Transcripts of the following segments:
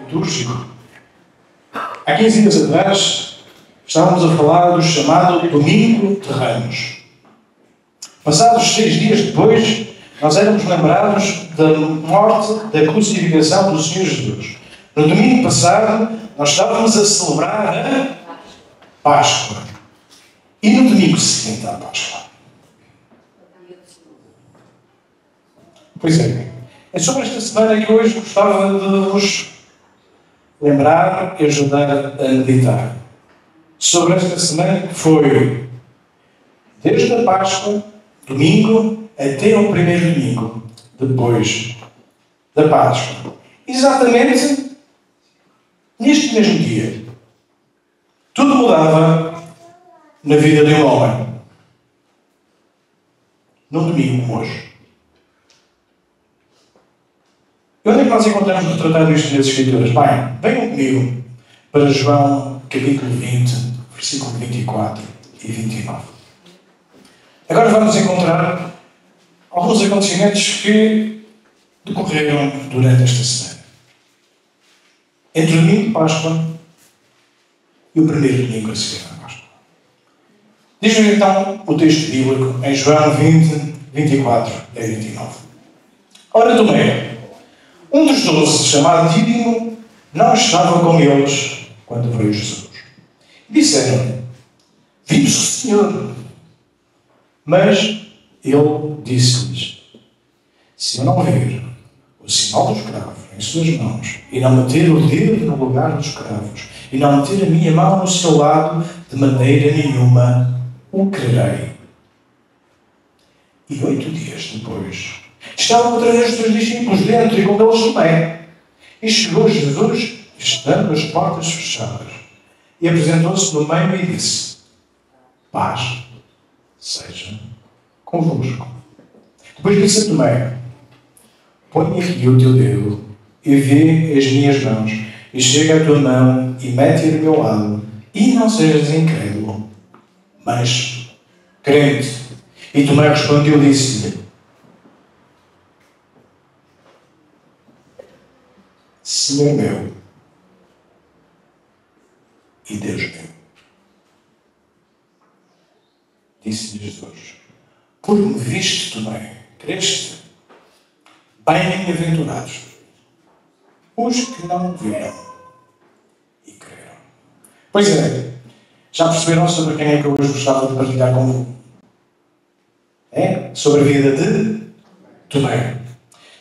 litúrgico. Há 15 dias atrás estávamos a falar do chamado Domingo de Ramos. Passados 6 dias depois, nós éramos lembrados da morte, da crucificação do Senhor Jesus. No domingo passado, nós estávamos a celebrar a Páscoa. E no domingo seguinte à Páscoa? Pois é. É sobre esta semana que hoje gostava de vos lembrar e ajudar a meditar. Sobre esta semana que foi desde a Páscoa, domingo, até ao primeiro domingo, depois da Páscoa. Exatamente neste mesmo dia. Tudo mudava na vida de um homem. Num domingo como hoje. E onde é que nós encontramos retratado isto nas Escrituras? Bem, venham comigo para João, capítulo 20, versículo 24 e 29. Agora vamos encontrar alguns acontecimentos que decorreram durante esta semana. Entre o domingo de Páscoa e o primeiro domingo a seguir à Páscoa. Diz-nos então o texto bíblico em João 20, 24 a 29. Ora, Tomé, um dos 12, chamado Dídimo, não estava com eles quando veio Jesus. Disseram-lhe: vimos o Senhor. Mas ele disse-lhes: se eu não ver o sinal dos cravos em suas mãos, e não meter o dedo no lugar dos cravos, e não meter a minha mão no seu lado, de maneira nenhuma o crerei. E 8 dias depois, estavam outra vez os seus discípulos dentro e com eles também. E chegou Jesus, estando as portas fechadas, e apresentou-se no meio e disse: paz seja convosco. Depois disse a Tomé: põe aqui o teu dedo e vê as minhas mãos, e chega a tua mão e mete-a do meu lado, e não sejas incrédulo, mas crente. E Tomé respondeu e disse-lhe: Senhor meu e Deus meu. Disse-lhe Jesus: por me viste, Tomé, creste? Bem-aventurados os que não viram e creram. Pois é, já perceberam sobre quem é que eu hoje gostava de partilhar convosco? É? Sobre a vida de Tomé.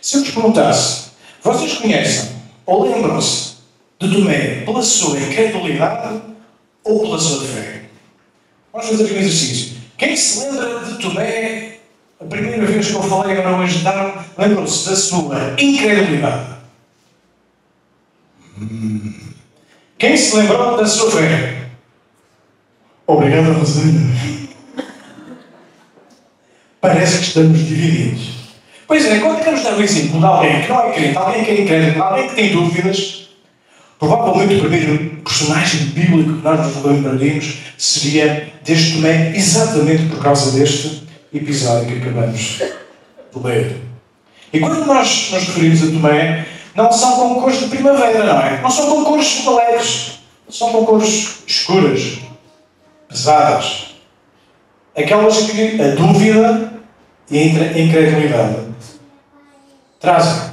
Se eu vos perguntasse, vocês conhecem ou lembram-se de Tomé pela sua incredulidade ou pela sua fé? Vamos fazer aqui um exercício. Quem se lembra de Tomé, a primeira vez que eu falei agora hoje de tarde, lembram-se da sua incredulidade? Quem se lembrou da sua fé? Obrigado, Rosana. Parece que estamos divididos. Pois é, quando queremos dar o exemplo de alguém que não é crente, alguém que é incrédulo, alguém que tem dúvidas, provavelmente o primeiro personagem bíblico que nós nos lembraríamos seria deste Tomé, exatamente por causa deste episódio que acabamos de ler. E quando nós nos referimos a Tomé, não são com cores de primavera, não é? Não são com cores alegres. São com cores escuras, pesadas. Aquelas que a dúvida e a incredulidade trazem.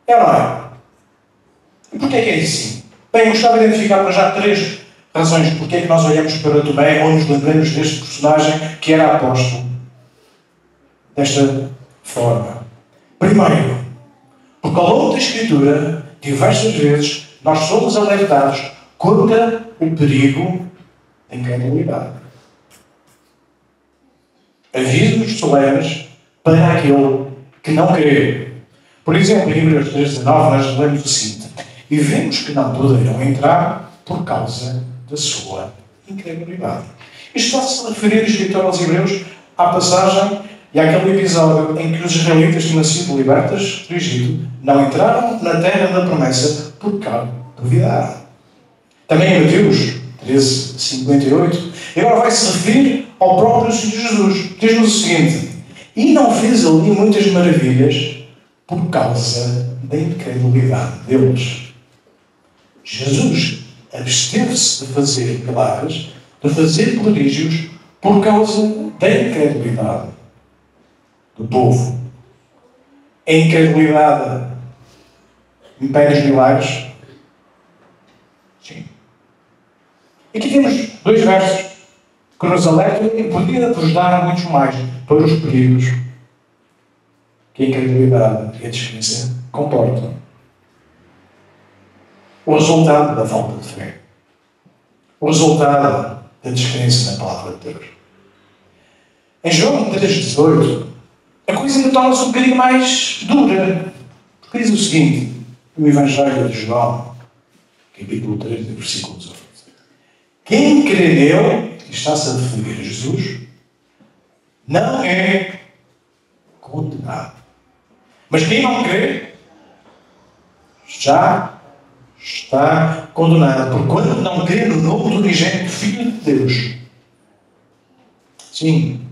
É ou não é? E porquê é que é assim? Bem, eu gostava de identificar para já 3 razões porque é que nós olhamos para Tomé ou nos lembramos deste personagem que era apóstolo desta forma. Primeiro, porque ao longo da Escritura, diversas vezes, nós somos alertados contra o perigo da incredulidade. Avisos solenes para aquele que não crê. Por exemplo, em Hebreus 3:19, nós lemos o seguinte: e vemos que não poderão entrar por causa da sua incredulidade. Isto está-se a referir, escritor aos Hebreus, à passagem e àquele episódio em que os israelitas tinham sido libertos do Egito, não entraram na terra da promessa por causa duvidaram. Também em Mateus 13:58, e agora vai-se referir ao próprio Senhor Jesus. Diz-nos o seguinte: e não fez ali muitas maravilhas por causa da incredulidade deles. Jesus absteve-se de fazer milagres, de fazer prodígios, por causa da incredulidade do povo. A incredulidade impede os milagres? Sim. Aqui temos 2 versos que nos alertam e podia-vos dar muitos mais para os perigos que a incredulidade e a descrença comportam. O resultado da falta de fé. O resultado da descrença na palavra de Deus. Em João 3,18, a coisa ainda torna-se um bocadinho mais dura. Porque diz o seguinte, no Evangelho de João, capítulo 3, versículo 18. Quem crê nele, e está-se a referir a Jesus, não é condenado. Mas quem não crê, já está condenado, por quando não crê no nome do unigênito Filho de Deus. Sim,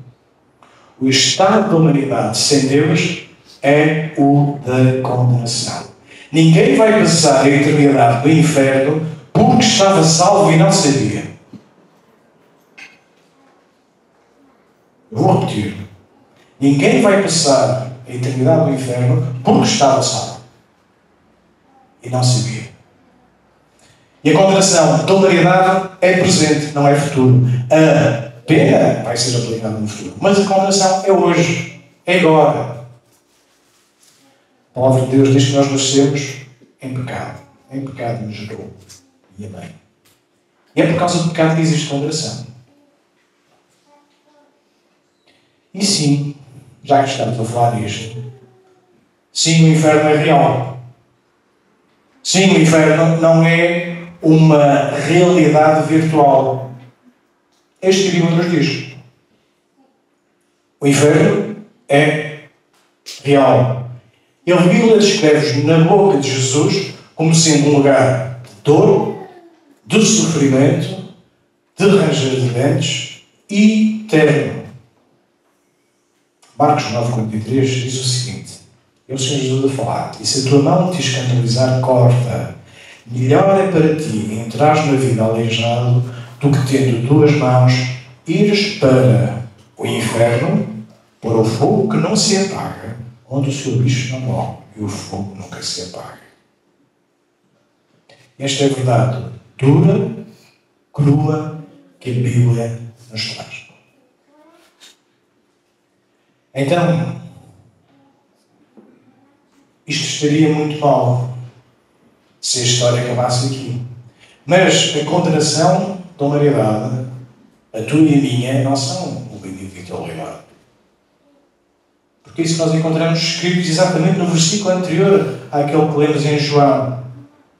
o estado da humanidade sem Deus é o da condenação. Ninguém vai passar a eternidade do inferno porque estava salvo e não sabia. Eu vou repetir. Ninguém vai passar a eternidade do inferno porque estava salvo e não sabia. E a condenação da humanidade é presente, não é futuro. A pena vai ser aplicada no futuro. Mas a condenação é hoje, é agora. A palavra de Deus diz que nós nascemos em pecado. Em pecado nos gerou. E amém. E é por causa do pecado que existe condenação. E sim, já que estamos a falar disto, sim, o inferno é real. Sim, o inferno não é uma realidade virtual. Este que a Bíblia nos diz. O inferno é real. E a Bíblia descreve na boca de Jesus como sendo um lugar de dor, de sofrimento, de ranger de dentes e eterno. Marcos 9,43 diz o seguinte: é o Senhor Jesus a falar, e se a tua mão te escandalizar, corta. Melhor é para ti entrares na vida aleijado do que tendo 2 mãos ires para o inferno, para o fogo que não se apaga, onde o seu bicho não morre e o fogo nunca se apaga. Esta é a verdade dura, crua, que a Bíblia nos traz. Então, isto estaria muito mal se a história acabasse aqui. Mas a condenação da humanidade, a tua e a minha, não são uma individualidade. Porque isso nós encontramos escrito exatamente no versículo anterior àquele que lemos em João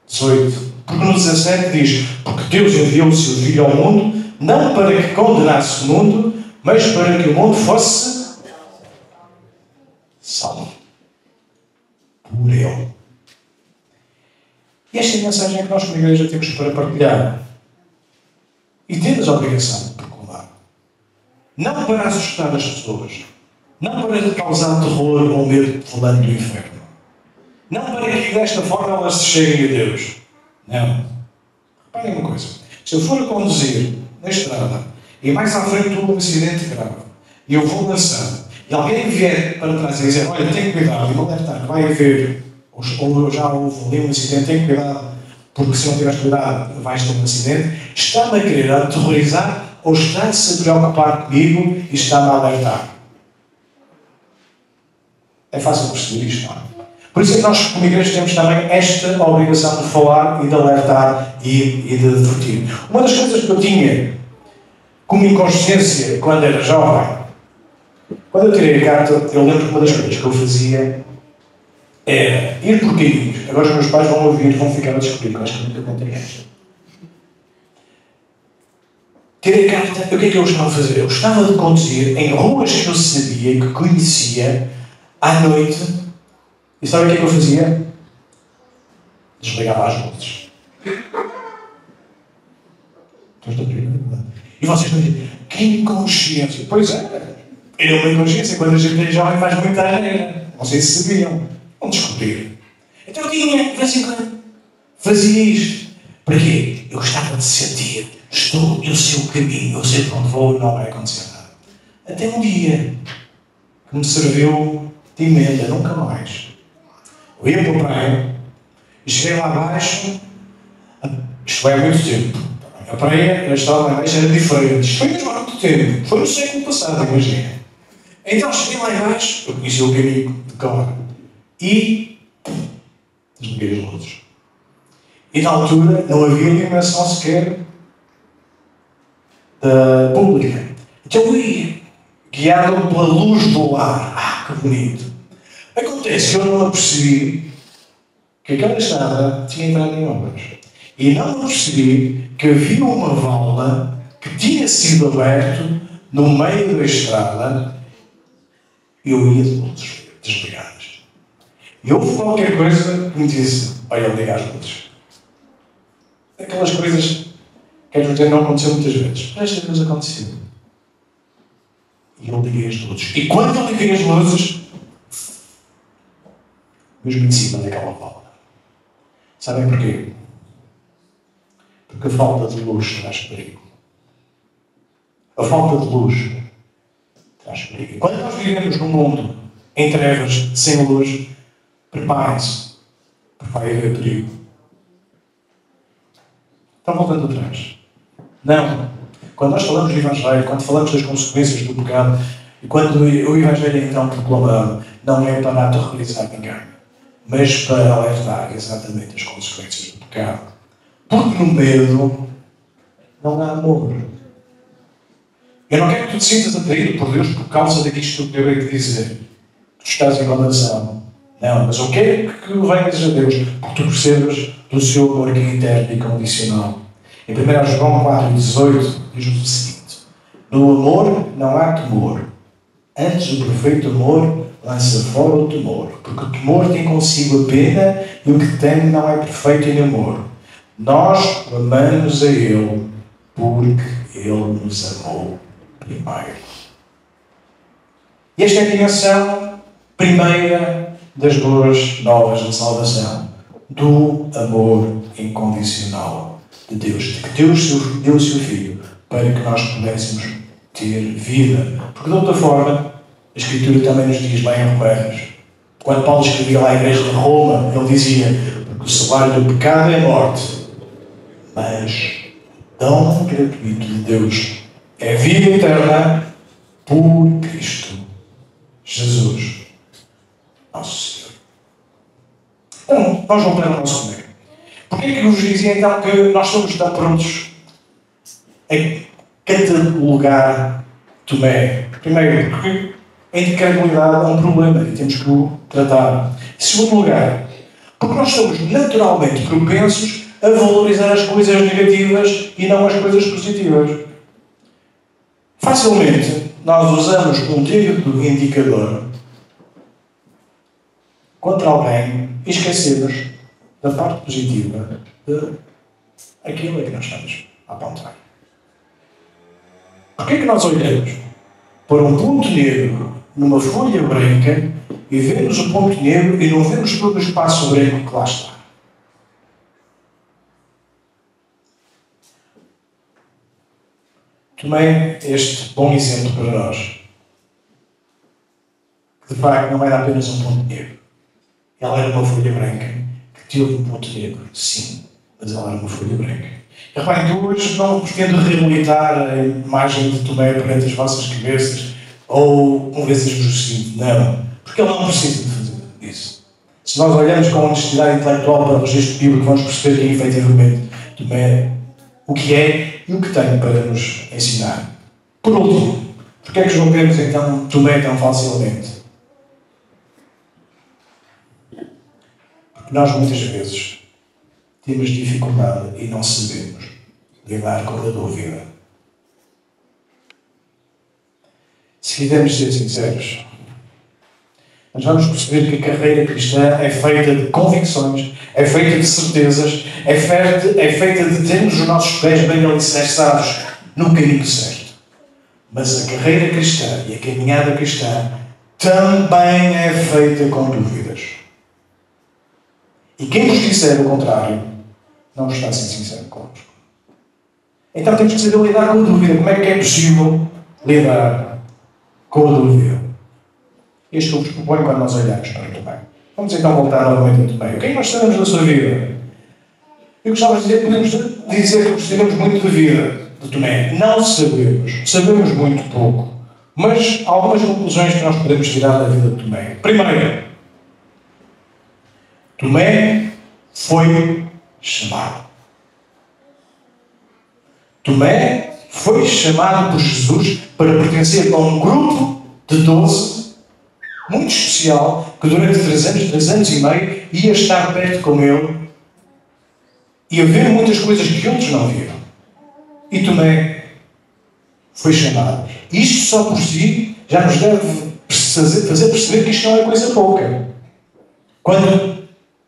18. Porque no 17 diz: porque Deus enviou o seu Filho ao mundo, não para que condenasse o mundo, mas para que o mundo fosse salvo por Ele. E esta é a mensagem que nós, como igreja, temos para partilhar. E temos a obrigação de proclamar. Não para assustar as pessoas. Não para causar terror ou medo falando do inferno. Não para que desta forma elas se cheguem a Deus. Não. Reparem uma coisa. Se eu for a conduzir na estrada e mais à frente houve um acidente grave e eu vou lançando e alguém vier para trás e dizer: olha, tem cuidado, e vou alertar que vai haver, ou já houve ali um acidente, tem cuidado, porque se não tiveres cuidado vais ter um acidente, está-me a querer aterrorizar ou está-se a preocupar comigo e está-me a alertar? É fácil perceber isto, não é? Por isso é que nós, como igreja, temos também esta obrigação de falar e de alertar e de advertir. Uma das coisas que eu tinha como inconsciência quando era jovem, quando eu tirei a carta, eu lembro que uma das coisas que eu fazia era ir por caminhos. Agora os meus pais vão ouvir, vão ficar a descobrir, que eu acho que nunca contei esta. Tirei a carta, o que é que eu gostava de fazer? Eu gostava de conduzir em ruas que eu sabia, que conhecia, à noite. E sabe o que é que eu fazia? Desligava as luzes. E vocês não dizem: que inconsciência! Pois é, uma inconsciência. Quando a gente é jovem faz muita regra. Não sei se sabiam. Vão descobrir. Então eu tinha, de vez em quando, fazia isto. Para quê? Eu gostava de sentir. Eu sei o caminho, eu sei para onde vou, não vai acontecer nada. Até um dia que me serviu de emenda, nunca mais. Eu ia para a praia, e cheguei lá abaixo, isto foi há muito tempo. A praia, estava lá abaixo, era diferente. Isto foi mesmo há muito tempo. Foi no século passado, imagina. Então cheguei lá embaixo, eu conheci o caminho de cor. E desliguei as luzes. E na altura não havia iluminação sequer pública. Então eu ia, guiado pela luz do lar. Ah, que bonito. Acontece que eu não apercebi que aquela estrada tinha entrado em obras. E não apercebi que havia uma válvula que tinha sido aberta no meio da estrada e eu ia de luzes desligadas. E houve qualquer coisa que me disse: olha, liga as luzes. Aquelas coisas que às vezes não aconteceu muitas vezes. Mas esta vez aconteceu. E eu liguei as luzes. E quando eu liguei as luzes, mesmo em cima daquela válvula. Sabem porquê? Porque a falta de luz traz perigo. A falta de luz traz perigo. E quando nós vivemos num mundo em trevas, sem luz, preparem-se, porque vai haver perigo. Estão voltando atrás. Não. Quando nós falamos do Evangelho, quando falamos das consequências do pecado, e quando o Evangelho é então proclamado, não é para aterrorizar ninguém, mas para alertar exatamente as consequências do pecado. Porque no medo não há amor. Eu não quero que tu te sintas atraído por Deus por causa daquilo que eu acabei de dizer. Tu estás em condenação. Não, mas eu quero que venhas a Deus porque tu percebas do seu amor que é eterno e condicional. Em 1 João 4,18 diz-nos o seguinte: no amor não há temor. Antes o perfeito amor lança fora o temor, porque o temor tem consigo a pena e o que teme não é perfeito em amor. Nós amamos a Ele porque Ele nos amou primeiro. E esta é a dimensão primeira das boas novas de salvação, do amor incondicional de Deus. De que Deus deu o seu Filho para que nós pudéssemos ter vida. Porque de outra forma, a Escritura também nos diz lá em Romanos, quando Paulo escrevia lá à igreja de Roma, ele dizia: porque o salário do pecado é morte, mas o dom gratuito de Deus é vida eterna por Cristo Jesus, nosso Senhor. Então, nós voltamos ao nosso primeiro. Porquê é que eu vos dizia então que nós estamos tão prontos a catalogar Tomé? Primeiro, porque a incredulidade é um problema e temos que o tratar. Em segundo lugar, porque nós somos naturalmente propensos a valorizar as coisas negativas e não as coisas positivas. Facilmente, nós usamos um dedo indicador contra alguém e esquecemos da parte positiva daquilo a que nós estamos a apontar. Porquê é que nós olhamos para um ponto negro numa folha branca e vemos o ponto negro e não vemos todo o espaço branco que lá está? Tomei este bom exemplo para nós. Que de facto não era apenas um ponto negro. Ela era uma folha branca que teve um ponto negro, sim, mas ela era uma folha branca. E reparem, tu hoje não pretendo reabilitar a imagem de Tomé perante as vossas cabeças ou convencer-vos o seguinte, não, porque ele não precisa de fazer isso. Se nós olhamos com honestidade intelectual para o registro bíblico, vamos perceber que efetivamente Tomé o que é e o que tem para nos ensinar. Por último, porque é que julgamos então Tomé tão facilmente? Porque nós muitas vezes temos dificuldade e não sabemos lidar com a dúvida. Se quisermos ser sinceros, nós vamos perceber que a carreira cristã é feita de convicções, é feita de certezas, é feita de termos os nossos pés bem alicerçados no caminho certo. Mas a carreira cristã e a caminhada cristã também é feita com dúvidas. E quem vos disser o contrário, não está a ser sincero convosco. Então temos que saber lidar com a dúvida. Como é que é possível lidar com a dúvida? Este que eu vos proponho quando nós olhamos para Tomé. Vamos então voltar novamente a Tomé. O que é que nós sabemos da sua vida? Eu gostava de dizer, podemos dizer que gostamos muito da vida de Tomé. Não sabemos. Sabemos muito pouco. Mas há algumas conclusões que nós podemos tirar da vida de Tomé. Primeiro, Tomé foi chamado. Tomé foi chamado por Jesus para pertencer a um grupo de 12, muito especial, que durante 3 anos e meio, ia estar perto com ele e a ver muitas coisas que outros não viram. E Tomé foi chamado. Isto só por si já nos deve fazer perceber que isto não é coisa pouca. Quando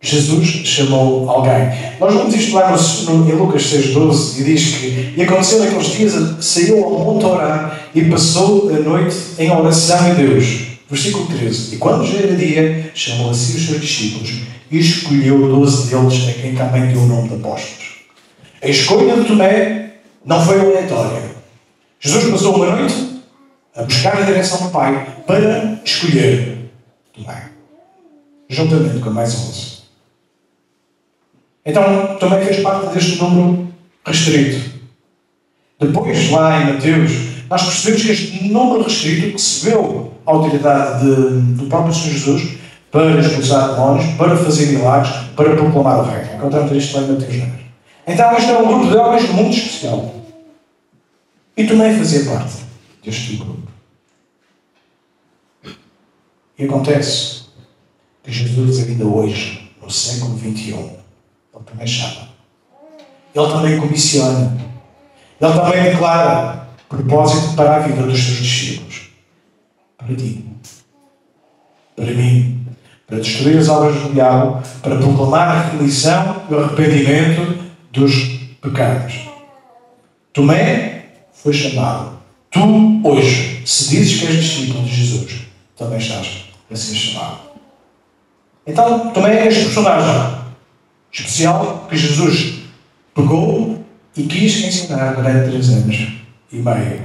Jesus chamou alguém. Nós vemos isto lá em Lucas 6,12 e diz que e aconteceu naqueles dias, saiu ao monte a orar e passou a noite em oração a Deus. Versículo 13. E quando já era dia, chamou a si os seus discípulos e escolheu 12 deles, a quem também deu o nome de apóstolos. A escolha de Tomé não foi aleatória. Jesus passou uma noite a buscar a direção do Pai para escolher Tomé, juntamente com mais 11. Então, Tomé fez parte deste número restrito. Depois, lá em Mateus, nós percebemos que este número restrito recebeu a autoridade do próprio Senhor Jesus para expulsar demónios, para fazer milagres, para proclamar o reino. Encontramos isto lá em Mateus 9. Então, este é um grupo de homens muito especial. E Tomé fazia parte deste grupo. E acontece que Jesus, ainda hoje, no século XXI, ele também chama. Ele também comissiona. Ele também declara propósito para a vida dos seus discípulos. Para ti. Para mim. Para destruir as obras do diabo. Para proclamar a remissão e o arrependimento dos pecados. Tomé foi chamado. Tu, hoje, se dizes que és discípulo de Jesus, também estás a ser chamado. Então, Tomé é este personagem especial que Jesus pegou e quis ensinar durante 3 anos e meio.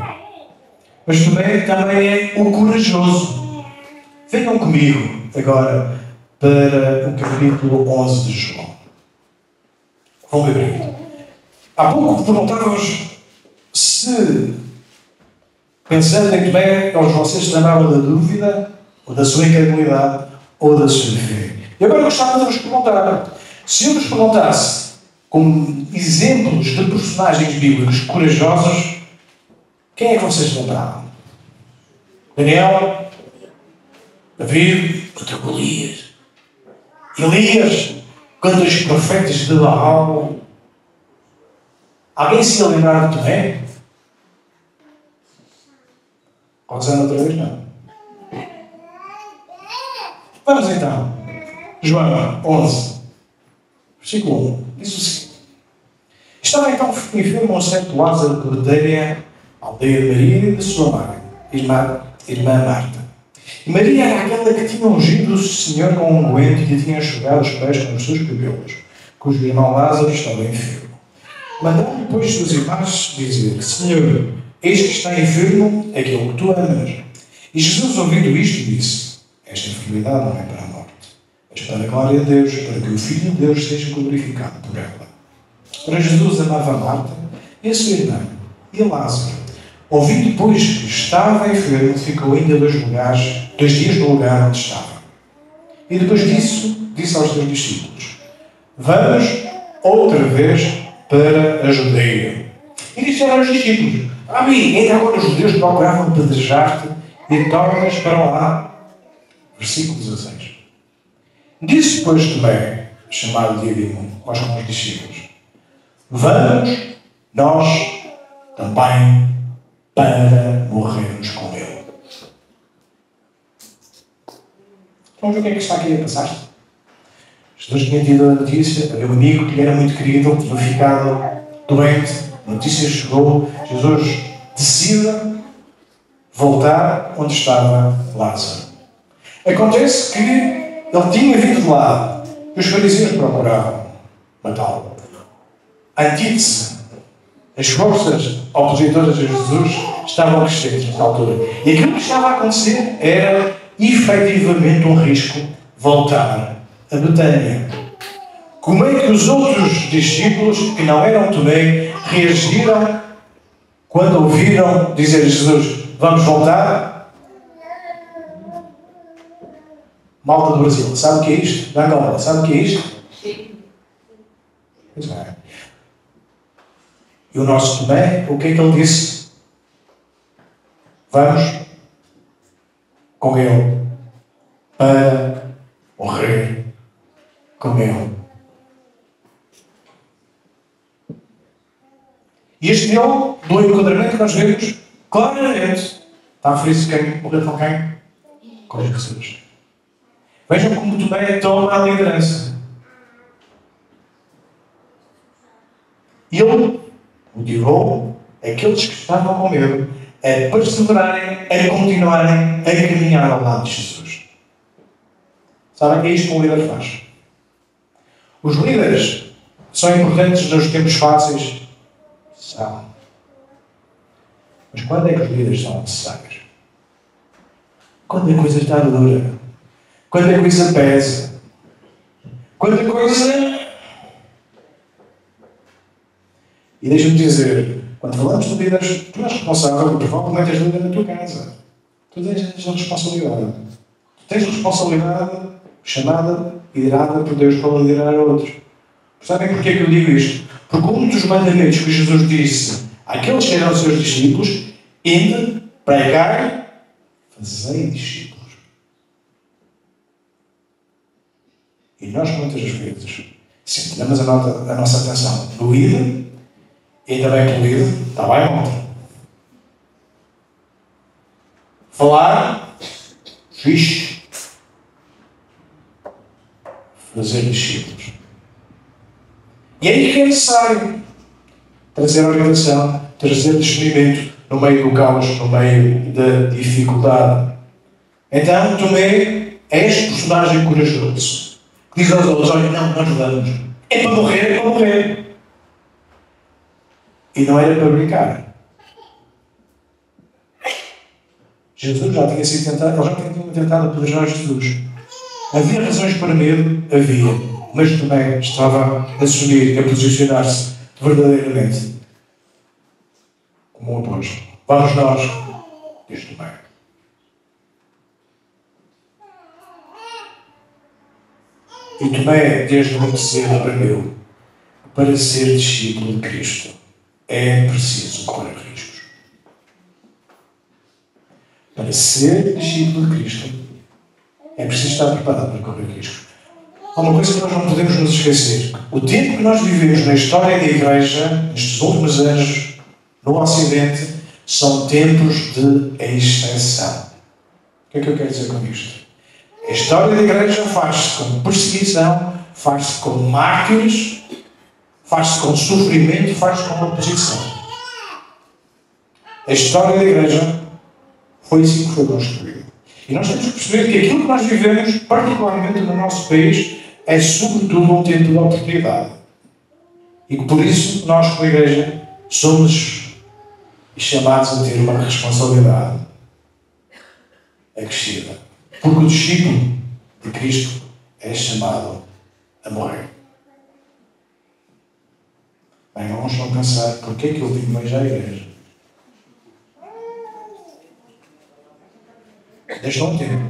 Mas Tomé também é o corajoso. Venham comigo agora para o capítulo 11 de João. Vão abrir. Há pouco perguntávamos se, pensando em Tomé, vocês se lembravam da dúvida, ou da sua incredulidade, ou da sua fé. E agora gostava de vos perguntar. Se eu vos perguntasse, como exemplos de personagens bíblicos corajosos, quem é que vocês lembravam? Daniel? David? Contra Golias? Elias? Contra os profetas de Baal? Alguém se ia lembrar de Tomé? Rosana outra vez não. Vamos então. João 11. Versículo 1. Diz o seguinte. Estava então enfermo um certo Lázaro de Betânia, aldeia de Maria e de sua mãe, irmã Marta. E Maria era aquela que tinha ungido o Senhor com um unguento e lhe tinha enxugado os pés com os seus cabelos, cujo irmão Lázaro estava enfermo. Mandaram depois seus irmãos dizer: Senhor, eis que está enfermo aquele que tu amas. E Jesus, ouvindo isto, disse: Esta enfermidade não é para a morte, mas para a glória de Deus, para que o Filho de Deus seja glorificado por ela. Para Jesus amava a Marta e a sua irmã e a Lázaro. Ouvindo, pois, que estava enfermo, ficou ainda 2 dias no lugar onde estava. E depois disso, disse aos seus discípulos: Vamos outra vez para a Judeia. E disseram aos discípulos: Rabi, ainda agora os judeus procuravam apedrejar-te e tornas para lá. Versículo 16. Disse, pois, Tomé, chamado Dídimo, aos seus discípulos: Vamos nós também para morrermos com ele. Vamos ver o que é que está aqui a passar. Jesus tinha tido a notícia, havia um amigo que lhe era muito querido, tinha ficado doente, a notícia chegou, Jesus decide voltar onde estava Lázaro. Acontece que ele tinha vindo de lá, E os fariseus procuravam matá-lo. A antítese, as forças opositoras a Jesus estavam crescentes nessa altura. E aquilo que estava a acontecer era efetivamente um risco voltar a Betânia. Como é que os outros discípulos, que não eram Tomé, reagiram quando ouviram dizer a Jesus: vamos voltar? Malta do Brasil, sabe o que é isto? Da Angola, sabe o que é isto? Sim. Pois é. E o nosso Tomé, o que é que ele disse? Vamos com ele para morrer com ele. E este meu, do enquadramento que nós vemos, claramente está a referir-se quem morreu com quem? Com Jesus. Vejam como Tomé toma a liderança. Ele motivou aqueles que estavam com medo a perseverarem, a continuarem a caminhar ao lado de Jesus. Sabem que é isto que um líder faz? Os líderes são importantes nos tempos fáceis? São. Mas quando é que os líderes são necessários? Quando a coisa está dura. Quando a coisa pesa. Quando a coisa... E deixa-me dizer, quando falamos de líderes, tu és responsável, provavelmente és líder na tua casa. Tu tens a responsabilidade. Tu tens a responsabilidade chamada e liderada por Deus para liderar outros. Sabem porquê que eu digo isto? Porque um dos mandamentos que Jesus disse àqueles que eram seus discípulos, ide, pregai, fazei discípulos. E nós muitas vezes centramos a nossa atenção no ide, ainda bem que o ide está bem ontem. Falar, fixe, fazer discípulos. E é aí que é necessário trazer orientação, trazer discernimento no meio do caos, no meio da dificuldade. Então, Tomé é este personagem corajoso que diz aos outros: olha, não, nós vamos. É para morrer, é para morrer. E não era para brincar. Jesus já tinha sido tentado, eles já tinham tentado apedrejar Jesus. Havia razões para medo? Havia. Mas também estava a assumir, a posicionar-se verdadeiramente como um apóstolo. Vamos nós, diz Tomé. E Tomé, desde muito cedo, aprendeu: para ser discípulo de Cristo é preciso correr riscos. Para ser discípulo de Cristo é preciso estar preparado para correr riscos. Há uma coisa que nós não podemos nos esquecer. O tempo que nós vivemos na história da Igreja, nestes últimos anos, no Ocidente, são tempos de extensão. O que é que eu quero dizer com isto? A história da Igreja faz-se com perseguição, faz-se com mártires, faz-se com sofrimento, faz-se com oposição. A história da Igreja foi assim que foi construída. E nós temos que perceber que aquilo que nós vivemos, particularmente no nosso país, é sobretudo um tempo de oportunidade. E que por isso nós, como Igreja, somos chamados a ter uma responsabilidade acrescida. Porque o discípulo de Cristo é chamado a morrer. Bem, vamos não pensar porque é que eu vim mais à Igreja. Deixa um tempo.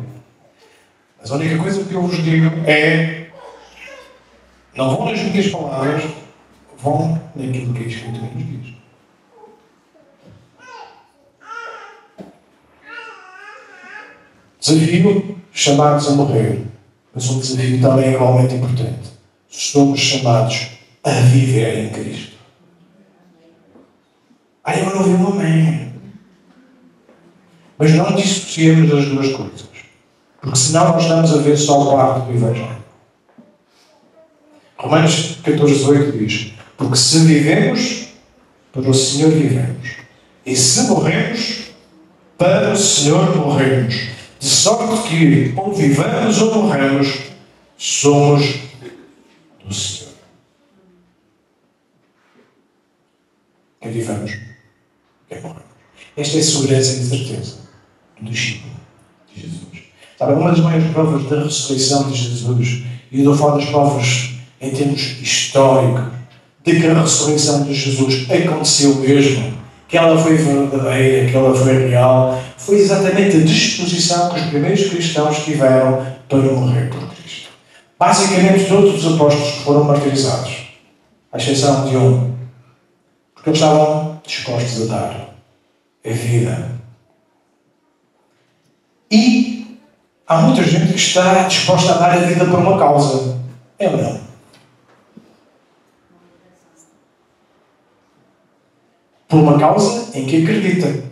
Mas a única coisa que eu vos digo é: não vão nas minhas palavras, vão naquilo que a Escritura nos diz. Desafio: chamados a morrer. Mas um desafio também igualmente importante: somos chamados a viver em Cristo. Eu não vi um amém. Mas não dissociemos as duas coisas. Porque senão nós estamos a ver só parte do Evangelho. Romanos 14:8 diz: porque se vivemos, para o Senhor vivemos. E se morremos, para o Senhor morremos. De sorte que, ou vivamos ou morremos, somos do Senhor. Quer vivamos, quer morramos. Esta é a segurança e a certeza do discípulo de Jesus. Sabe, uma das maiores provas da ressurreição de Jesus, e eu falo das provas em termos históricos, de que a ressurreição de Jesus aconteceu mesmo, que ela foi verdadeira, que ela foi real, foi exatamente a disposição que os primeiros cristãos tiveram para morrer por Cristo. Basicamente, todos os apóstolos foram martirizados, à exceção de um, porque eles estavam dispostos a dar a vida. E há muita gente que está disposta a dar a vida por uma causa. É ou não? Por uma causa em que acredita.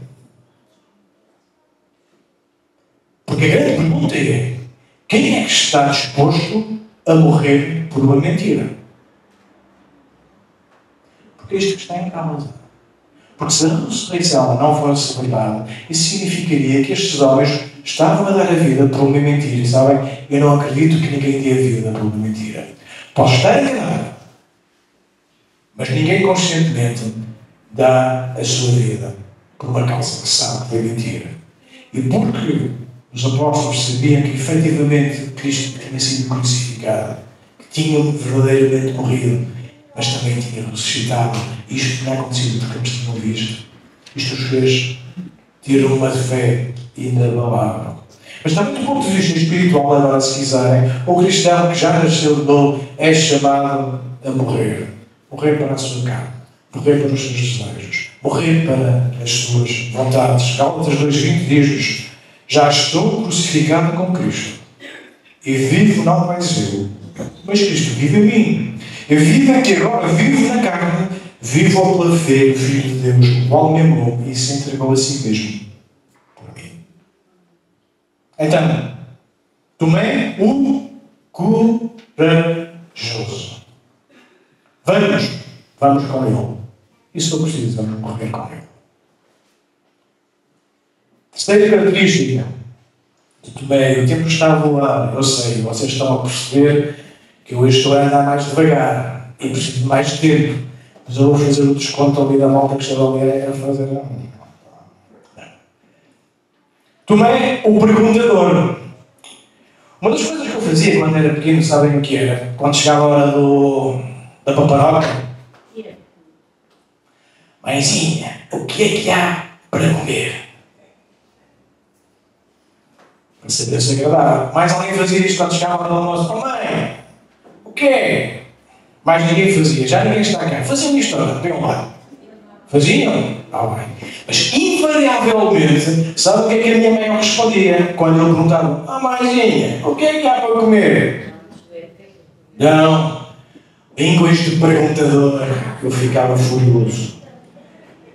Porque a grande pergunta é: quem é que está disposto a morrer por uma mentira? Porque isto está em causa. Porque se a ressurreição não fosse verdade, isso significaria que estes homens estavam a dar a vida por uma mentira. E sabem, eu não acredito que ninguém dê a vida por uma mentira. Posso estar enganado, mas ninguém conscientemente dá a sua vida por uma causa que sabe que foi mentira. E porque os apóstolos sabiam que efetivamente Cristo tinha sido crucificado, que tinha verdadeiramente morrido, mas também tinha ressuscitado, e isto tinha acontecido porque eles tinham visto. Isto os fez ter uma fé inabalável. Mas também do ponto de vista espiritual, agora se quiserem, o cristão que já nasceu de novo é chamado a morrer. Morrer para a sua carne, morrer para os seus desejos, morrer para as suas vontades. Gálatas 2:20 diz-nos: já estou crucificado com Cristo, e vivo não mais eu, mas Cristo vive em mim. A vida que agora vivo na carne, vivo pela fé do Filho de Deus, o qual me amou e se entregou a si mesmo por mim. Então, Tomé o corajoso. Vamos com ele. E se for preciso, vamos morrer com ele. Terceira característica de Tomé: o tempo está a voar. Eu sei, vocês estão a perceber que eu estou a andar mais devagar e preciso de mais tempo. Mas eu vou fazer o desconto ali da malta que estava ali a fazer. Tomé o perguntador. Uma das coisas que eu fazia quando era pequeno, sabem o que era? Quando chegava a hora da paparoca. Mãezinha, o que é que há para comer? Para saber se agradava. Mais alguém fazia isto quando chegava a hora do almoço? Oh, mãe, o que é? Mais ninguém fazia. Já ninguém está cá. Faziam isto, olha, pegam lá. Faziam? Bem. Mas, invariavelmente, sabe o que é que a minha mãe respondia? Quando eu perguntava: mãezinha, o que é que há para comer? Não. Línguas de perguntador. Eu ficava furioso.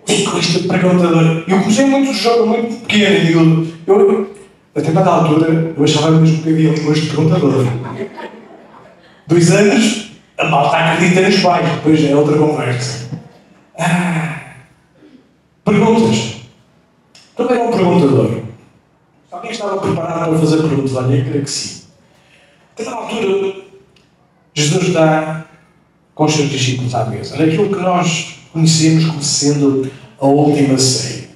Línguas de perguntador. Eu comecei muito pequeno. A determinada altura, eu achava mesmo que havia línguas de perguntador. 2 anos, a malta acredita nos pais. Depois é outra conversa. Perguntas. Também era um perguntador. Alguém estava preparado para fazer perguntas? Olha, eu creio que sim. A determinada altura, Jesus está com os seus discípulos à mesa. Era aquilo que nós conhecemos como sendo a última ceia.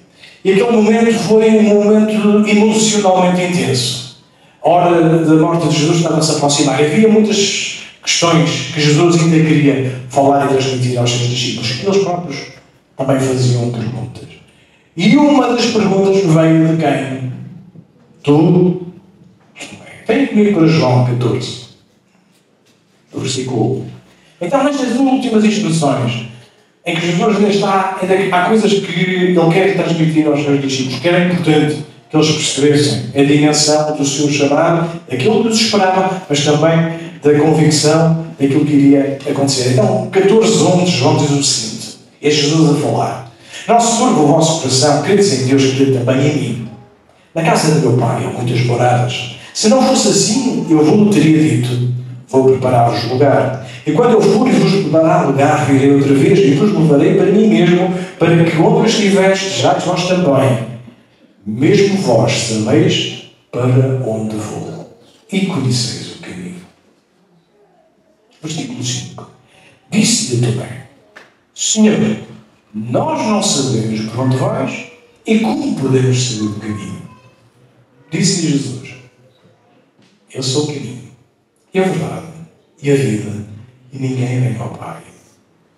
E aquele momento foi um momento emocionalmente intenso. A hora da morte de Jesus estava a se aproximar. Havia muitas questões que Jesus ainda queria falar e transmitir aos seus discípulos. E eles próprios também faziam perguntas. E uma das perguntas veio de quem? Tu? Vem comigo para João 14. Do versículo 1. Então, nestas últimas instruções, em que Jesus ainda está, há coisas que ele quer transmitir aos seus discípulos, que era importante que eles percebessem a dimensão do seu chamado, aquilo que os esperava, mas também da convicção daquilo que iria acontecer. Então, 14:1 de João diz o seguinte: é Jesus a falar: não se turbe o vosso coração, credes em Deus, crede também em mim. Na casa do meu pai há muitas moradas. Se não fosse assim, eu vos teria dito: vou preparar-vos lugar. E quando eu for e vos preparar lugar, virei outra vez e vos levarei para mim mesmo, para que onde estivestes, já vós também, mesmo vós sabeis para onde vou. E conheceis o caminho. Versículo 5. Disse-lhe Tomé: Senhor, nós não sabemos por onde vais e como podemos saber o caminho? Disse-lhe Jesus: Eu sou o caminho, e a verdade, e a vida, e ninguém vem ao Pai,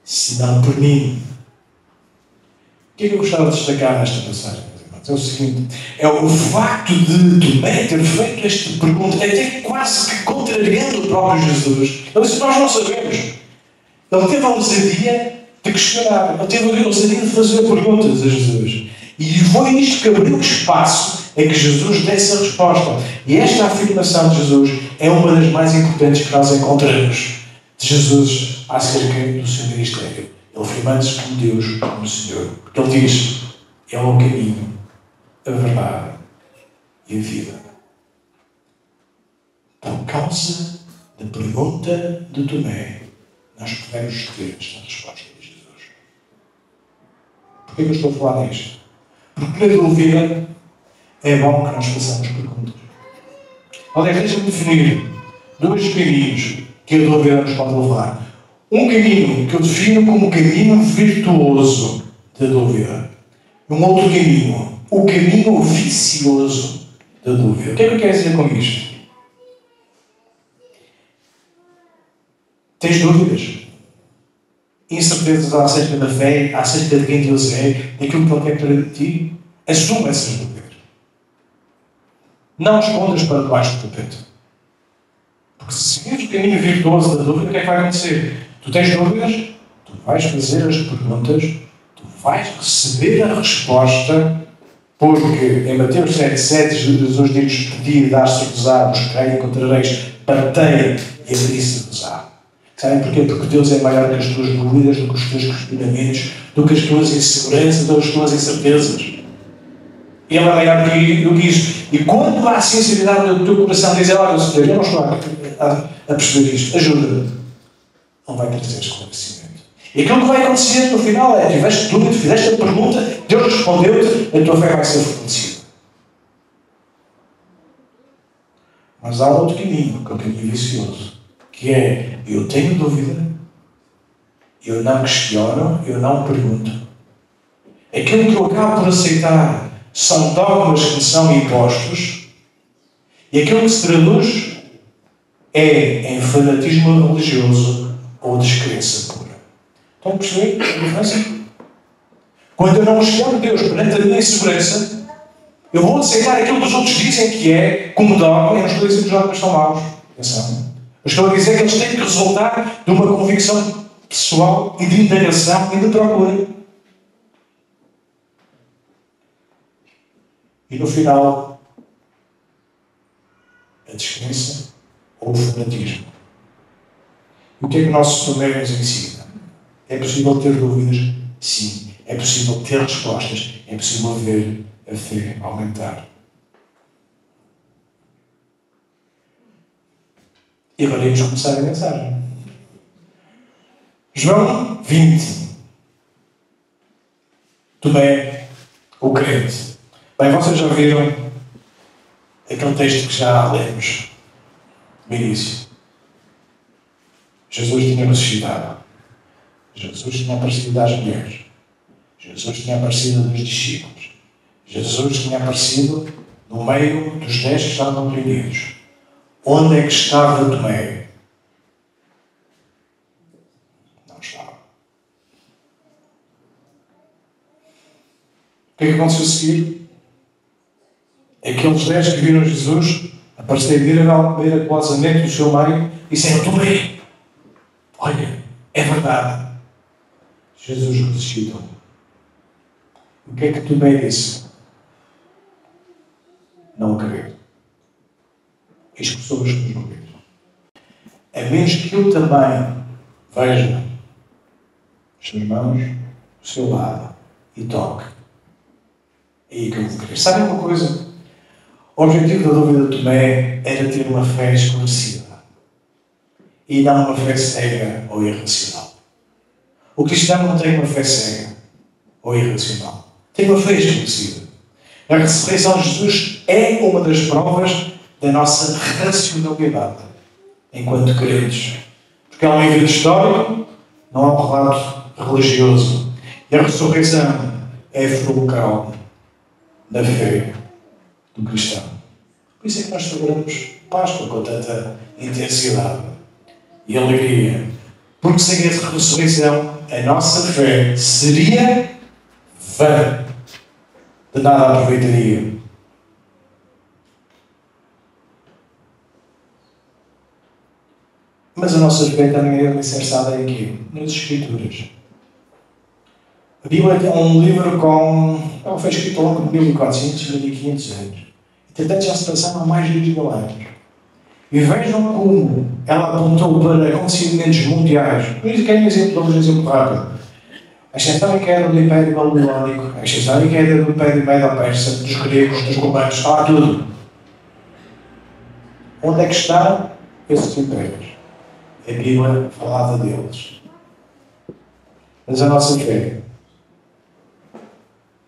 senão por mim. O que é que eu gostava de destacar nesta passagem, meus irmãos? É o seguinte: é o facto de Tomé ter feito esta pergunta, até quase que contrariando o próprio Jesus. Ele disse: Nós não sabemos. Ele teve a ousadia de questionar, ele teve a ousadia de fazer perguntas a Jesus. E foi isto que abriu espaço a que Jesus desse a resposta. E esta afirmação de Jesus é uma das mais importantes que nós encontramos de Jesus acerca do seu ministério. Ele afirmando-se como Deus, como Senhor. Porque ele diz: Ele é o caminho, a verdade e a vida. Por causa da pergunta de Tomé, nós podemos ter esta resposta de Jesus. Porquê que eu estou a falar disto? Porque na dúvida é bom que nós façamos perguntas. Aliás, deixa-me definir dois caminhos que a dúvida nos pode levar. Um caminho que eu defino como caminho virtuoso da dúvida. Um outro caminho, o caminho vicioso da dúvida. O que é que eu quero dizer com isto? Tens dúvidas? Incertezas acerca da fé, acerca de quem Deus é, daquilo que Ele quer para ti? Assuma essas dúvidas. Não escondas para debaixo do tapete. Porque se seguires o caminho virtuoso da dúvida, o que é que vai acontecer? Tu tens dúvidas, tu vais fazer as perguntas, tu vais receber a resposta, porque em Mateus 7,7 Jesus diz: Pedi e dar-se-vos-á, buscai e encontrareis, batei e abri-se-vos-á. Sabem porquê? Porque Deus é maior que as tuas dúvidas, do que os teus questionamentos, do que as tuas inseguranças, do que as tuas incertezas. Ele é maior que isso. E quando há sinceridade no teu coração, dizer: Olha, Senhor, eu não estou a perceber isto, ajuda-me. Não vai trazer esclarecimento. E aquilo que vai acontecer no final é: tiveste dúvida, fizeste a pergunta, Deus respondeu-te, a tua fé vai ser fortalecida. Mas há outro caminho, que é o caminho vicioso, que é: eu tenho dúvida, eu não questiono, eu não pergunto. Aquilo que eu acabo por aceitar são dogmas que me são impostos, e aquilo que se traduz é em fanatismo religioso ou descrença pura. Estão a perceber a diferença? Quando eu não questiono Deus perante a minha insegurança, eu vou aceitar aquilo que os outros dizem que é como dogma. Eu não estou a dizer que os dogmas são maus. Atenção. Eu estou a dizer que eles têm que resultar de uma convicção pessoal e de indagação e de procura. E no final, a descrença ou o fanatismo. E o que é que o nosso Tomé nos ensina? É possível ter dúvidas? Sim. É possível ter respostas? É possível ver a fé aumentar. E agora vamos começar a mensagem. João 20. Tomé, o crente. Bem, vocês já viram aquele texto que já lemos no início. Jesus tinha ressuscitado. Jesus tinha aparecido às mulheres. Jesus tinha aparecido dos discípulos. Jesus tinha aparecido no meio dos 10 que estavam reunidos. Onde é que estava Tomé? Não estava. O que é que aconteceu a seguir? Aqueles 10 que viram Jesus aparecer miraculosamente no seu meio e disseram: Tomé, olha, é verdade. Jesus ressuscitou. O que é que Tomé disse? Não acredito. As pessoas que nos ouviram. A menos que eu também veja as suas mãos, o seu lado e toque. É aí que eu vou crer. Sabem uma coisa? O objetivo da dúvida de Tomé era ter uma fé esclarecida. E não uma fé cega ou irracional. O cristão não tem uma fé cega ou irracional. Tem uma fé esclarecida. A ressurreição de Jesus é uma das provas da nossa racionalidade enquanto crentes. Porque há um evento histórico, não é um relato religioso. E a ressurreição é fulcral da fé do cristão. Por isso é que nós celebramos Páscoa com tanta intensidade e alegria. Porque sem essa ressurreição, a nossa fé seria vã. De nada aproveitaria. Mas a nossa fé também é alicerçada em quê? Nas Escrituras. A Bíblia é um livro ela foi escrita ao longo de 1400, 1500 anos. Entretanto, já se passaram há mais de 2000 anos. E vejam como ela apontou para acontecimentos mundiais. Por isso, quero um exemplo rápido. A exceção em queda do Império Babilónico, a exceção em queda do Império Medo-Persa, dos gregos, dos romanos, está lá tudo. Onde é que estão esses impérios? A Bíblia falava deles. Mas a nossa fé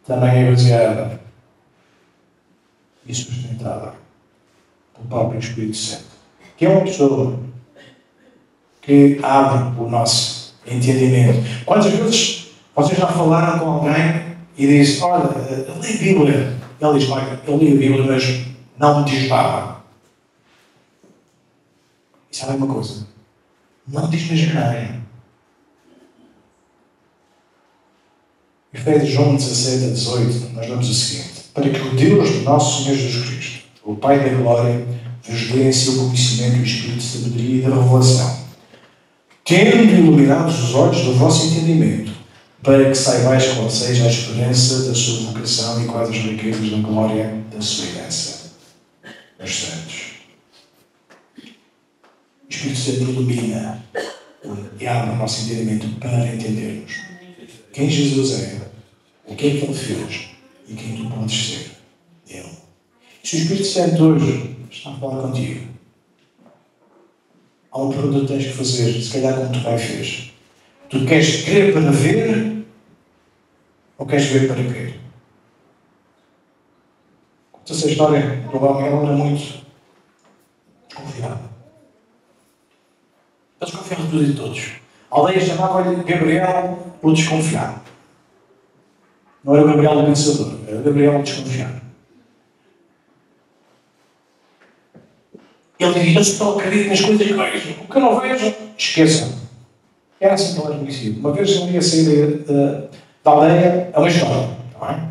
também é baseada e sustentada pelo próprio Espírito Santo, que é uma pessoa que abre o nosso entendimento. Quantas vezes vocês já falaram com alguém e dizem: olha, eu li a Bíblia. Ele diz: olha, eu li a Bíblia, mas não me diz nada. E sabe uma coisa? Não diz mesmo nada. Efésios 1, 17 a 18, nós damos o seguinte: para que o Deus do nosso Senhor Jesus Cristo, o Pai da Glória, vos dê em seu conhecimento o Espírito de sabedoria e de revelação, tendo iluminado os olhos do vosso entendimento, para que saibais qual seja a esperança da sua vocação e quais as riquezas da glória da sua herança. Os santos. O Espírito Santo ilumina e abre o nosso entendimento para entendermos quem Jesus é, o que é que Ele fez e quem tu podes ser. Ele. Se o Espírito Santo hoje está a falar contigo, há uma pergunta que tens que fazer, se calhar como tu pai fez. Tu queres crer para ver ou queres ver para crer? Conta essa história do homem, ele era muito desconfiado. Ele desconfiava de tudo e de todos. A aldeia chamava-lhe Gabriel o desconfiado. Não era o Gabriel o pensador, era o Gabriel o desconfiado. Ele dizia: eu só acredito nas coisas que vejo. O que eu não vejo, esqueçam. Era assim que ele era conhecido. Uma vez ele ia sair da aldeia a uma história. Não é?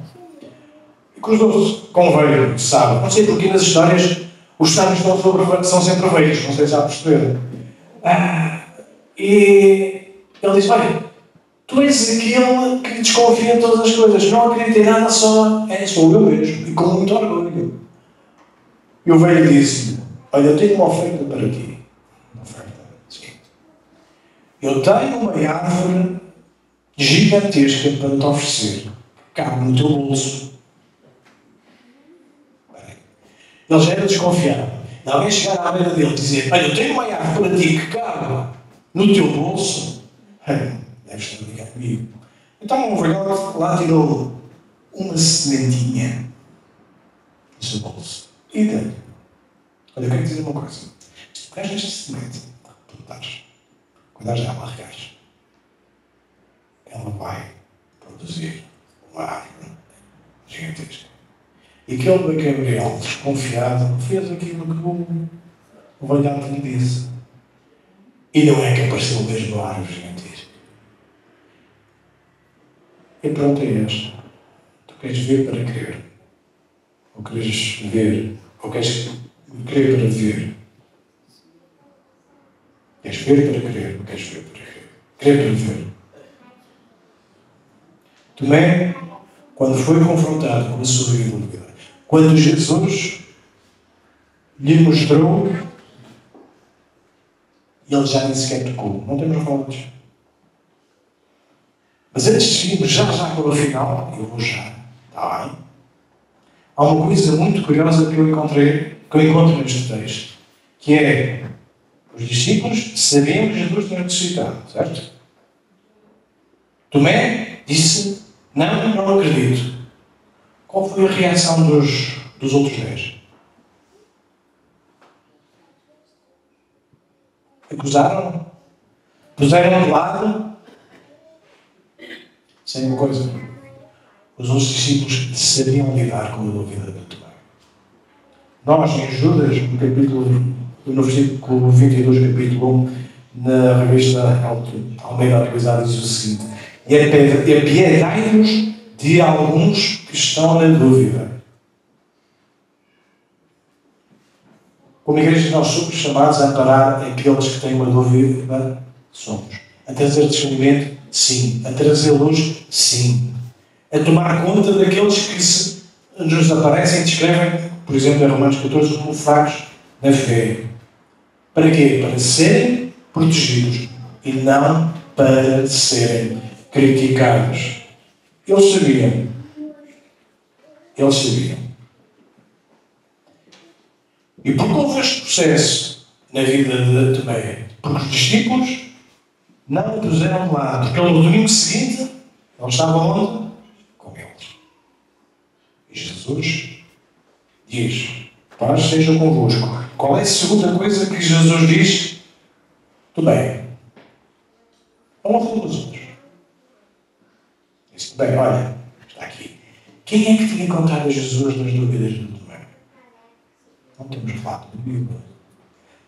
E cruzou-se com um velho, sabe? Não sei porque nas histórias os sábios são sempre velhos. Não sei se já perceberam. E ele disse: olha, tu és aquele que desconfia de todas as coisas. Não acredita em nada, sou eu mesmo. E com muito orgulho. E o velho disse: olha, eu tenho uma oferta para ti. Uma oferta. Sim. Eu tenho uma árvore gigantesca para te oferecer. Cabe no teu bolso. Ele já era desconfiado. E alguém chegar à beira dele e dizer: olha, eu tenho uma árvore para ti que cabe no teu bolso. Deves estar a ligar comigo. Então o velhote lá tirou uma sementinha do seu bolso. E deu. Olha, eu quero dizer uma coisa. Se tu pegares nesta semente, plantares, quando ela já regares, ela vai produzir uma árvore gigantesca. E aquele Gabriel, desconfiado, fez aquilo que o velhote lhe disse. E não é que apareceu mesmo a árvore gigantesca. E pronto, é esta. Tu queres ver para crer. Ou queres ver. Ou queres crer para ver. Queres ver para crer. Ou queres ver para crer. Crer para ver. Tomé, quando foi confrontado com a sua dúvida, quando Jesus lhe mostrou, ele já nem sequer tocou. Não temos rodas. Mas antes de irmos já para o final, eu vou já. Está bem? Há uma coisa muito curiosa que eu encontro neste texto, que é: os discípulos sabiam que Jesus tinha ressuscitado, certo? Tomé disse: não acredito. Qual foi a reação dos outros 10? Acusaram? Puseram de lado? Sei uma coisa. Os outros discípulos sabiam lidar com a dúvida de Tomé. Nós, em Judas, no versículo 22, capítulo 1, na revista Almeida Atualizada, diz o seguinte: e apiedai-vos de alguns que estão na dúvida. Como igreja, nós somos chamados a amparar aqueles que têm uma dúvida. Somos. A trazer discernimento? Sim. A trazer luz? Sim. A tomar conta daqueles que nos aparecem e descrevem, por exemplo, em Romanos 14, como fracos na fé. Para quê? Para serem protegidos e não para serem criticados. Eles sabiam. Eles sabiam. E porque houve este processo na vida de Tomé, porque os discípulos não o puseram de lado, porque no domingo seguinte ele estava onde? Com eles. E Jesus diz: paz seja convosco. Qual é a segunda coisa que Jesus diz? Tomé, vamos falar dos outros. Disse: bem, olha, está aqui. Quem é que tinha contado a Jesus nas dúvidas de Tomé? Não temos falado de Bíblia.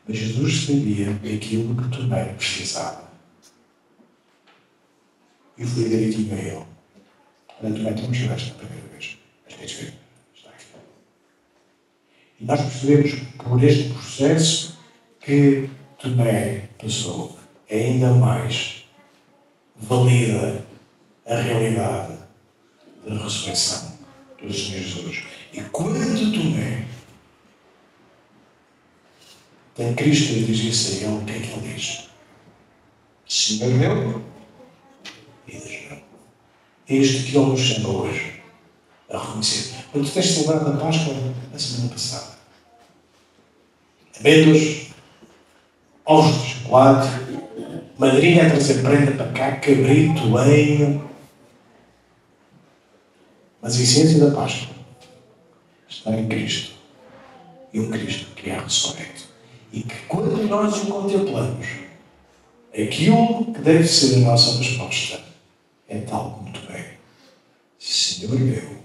Mas Jesus sabia aquilo que Tomé precisava. E foi direitinho a ele. Olha, Tomé, tu não chegaste na primeira vez. Mas tens que ver. Está aqui. E nós percebemos por este processo que Tomé passou. Ainda mais valida a realidade da ressurreição do Senhor Jesus. E quando Tomé tem Cristo a dirigir-se a ele, o que é que ele diz? Senhor meu e Deus meu. É isto que ele nos chama hoje a reconhecer. Quando tu tens celebrado a Páscoa na semana passada, amêndoas, ovos de chocolate, madrinha a trazer prenda para cá, cabrito, lenho. Mas a essência da Páscoa está em Cristo. E um Cristo que é ressurreto. E que quando nós o contemplamos, aquilo que deve ser a nossa resposta é tal como tu é. Senhor meu